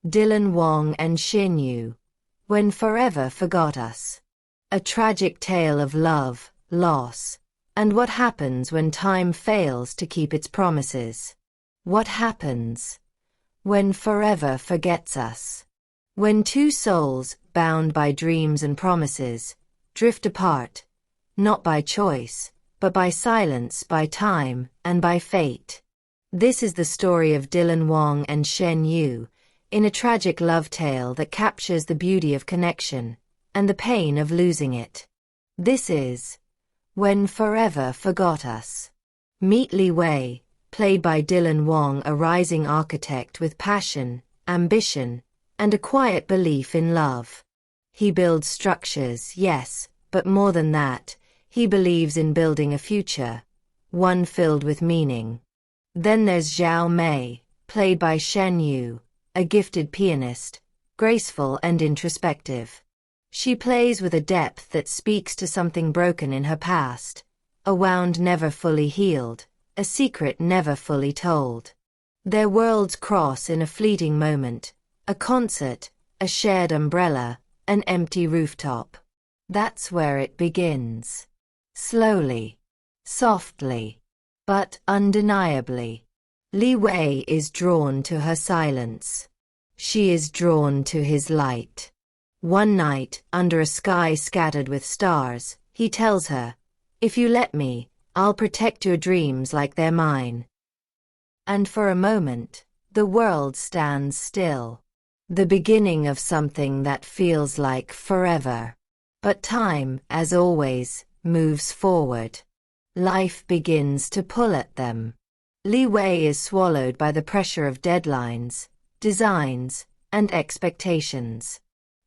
Wang and Shen Yue, When Forever Forgot Us. A tragic tale of love, loss, and what happens when time fails to keep its promises. What happens when forever forgets us? When two souls, bound by dreams and promises, drift apart, not by choice, but by silence, by time, and by fate. This is the story of Wang and Shen Yue, in a tragic love tale that captures the beauty of connection and the pain of losing it. This is When Forever Forgot Us. Meet Li Wei, played by Wang, a rising architect with passion, ambition, and a quiet belief in love. He builds structures, yes, but more than that, he believes in building a future, one filled with meaning. Then there's Zhao Mei, played by Shen Yue, a gifted pianist, graceful and introspective. She plays with a depth that speaks to something broken in her past, a wound never fully healed, a secret never fully told. Their worlds cross in a fleeting moment, a concert, a shared umbrella, an empty rooftop. That's where it begins. Slowly, softly, but undeniably. Li Wei is drawn to her silence. She is drawn to his light. One night, under a sky scattered with stars, he tells her, "If you let me, I'll protect your dreams like they're mine." And for a moment, the world stands still. The beginning of something that feels like forever. But time, as always, moves forward. Life begins to pull at them. Li Wei is swallowed by the pressure of deadlines, designs, and expectations.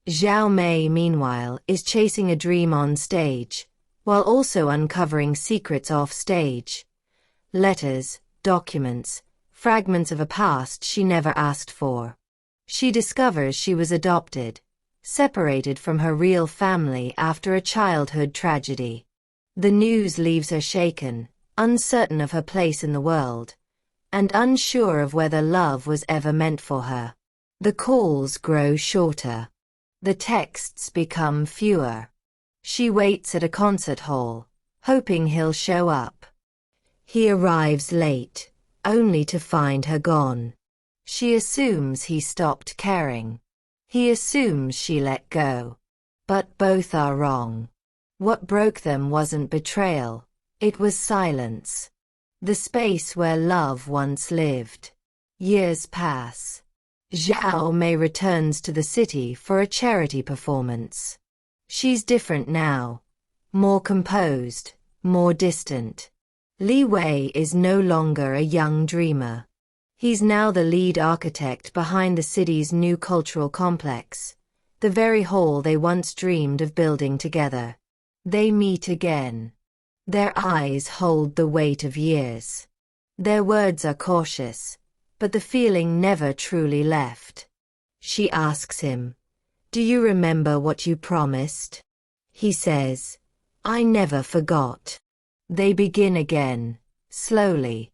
Zhao Mei, meanwhile, is chasing a dream on stage, while also uncovering secrets off stage. Letters, documents, fragments of a past she never asked for. She discovers she was adopted, separated from her real family after a childhood tragedy. The news leaves her shaken, uncertain of her place in the world, and unsure of whether love was ever meant for her. The calls grow shorter. The texts become fewer. She waits at a concert hall, hoping he'll show up. He arrives late, only to find her gone. She assumes he stopped caring. He assumes she let go. But both are wrong. What broke them wasn't betrayal, it was silence. The space where love once lived. Years pass. Zhao Mei returns to the city for a charity performance. She's different now. More composed, more distant. Li Wei is no longer a young dreamer. He's now the lead architect behind the city's new cultural complex, the very hall they once dreamed of building together. They meet again. Their eyes hold the weight of years. Their words are cautious, but the feeling never truly left. She asks him, "Do you remember what you promised?" He says, "I never forgot." They begin again, slowly.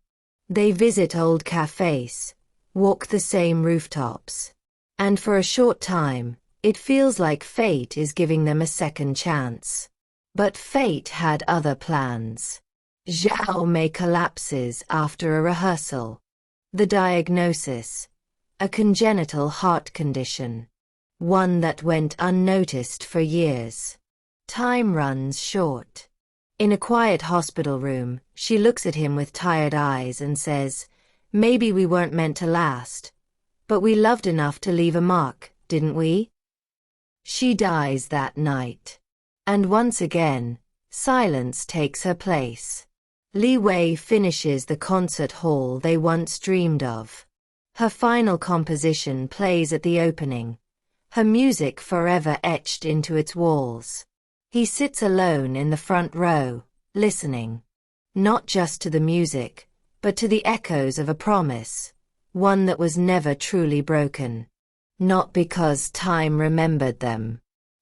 They visit old cafes, walk the same rooftops. And for a short time, it feels like fate is giving them a second chance. But fate had other plans. Zhao Mei collapses after a rehearsal. The diagnosis: a congenital heart condition. One that went unnoticed for years. Time runs short. In a quiet hospital room, she looks at him with tired eyes and says, "Maybe we weren't meant to last. But we loved enough to leave a mark, didn't we?" She dies that night. And once again, silence takes her place. Li Wei finishes the concert hall they once dreamed of. Her final composition plays at the opening, her music forever etched into its walls. He sits alone in the front row, listening. Not just to the music, but to the echoes of a promise, one that was never truly broken. Not because time remembered them,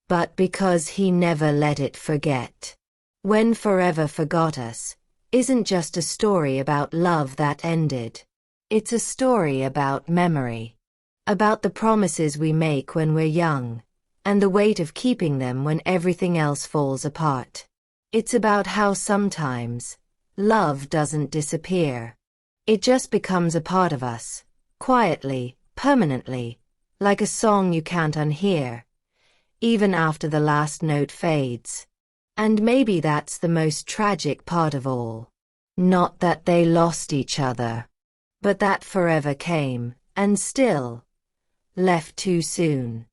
but because he never let it forget. When Forever Forgot Us isn't just a story about love that ended. It's a story about memory. About the promises we make when we're young, and the weight of keeping them when everything else falls apart. It's about how sometimes love doesn't disappear. It just becomes a part of us, quietly, permanently, like a song you can't unhear, even after the last note fades. And maybe that's the most tragic part of all. Not that they lost each other, but that forever came, and still left too soon.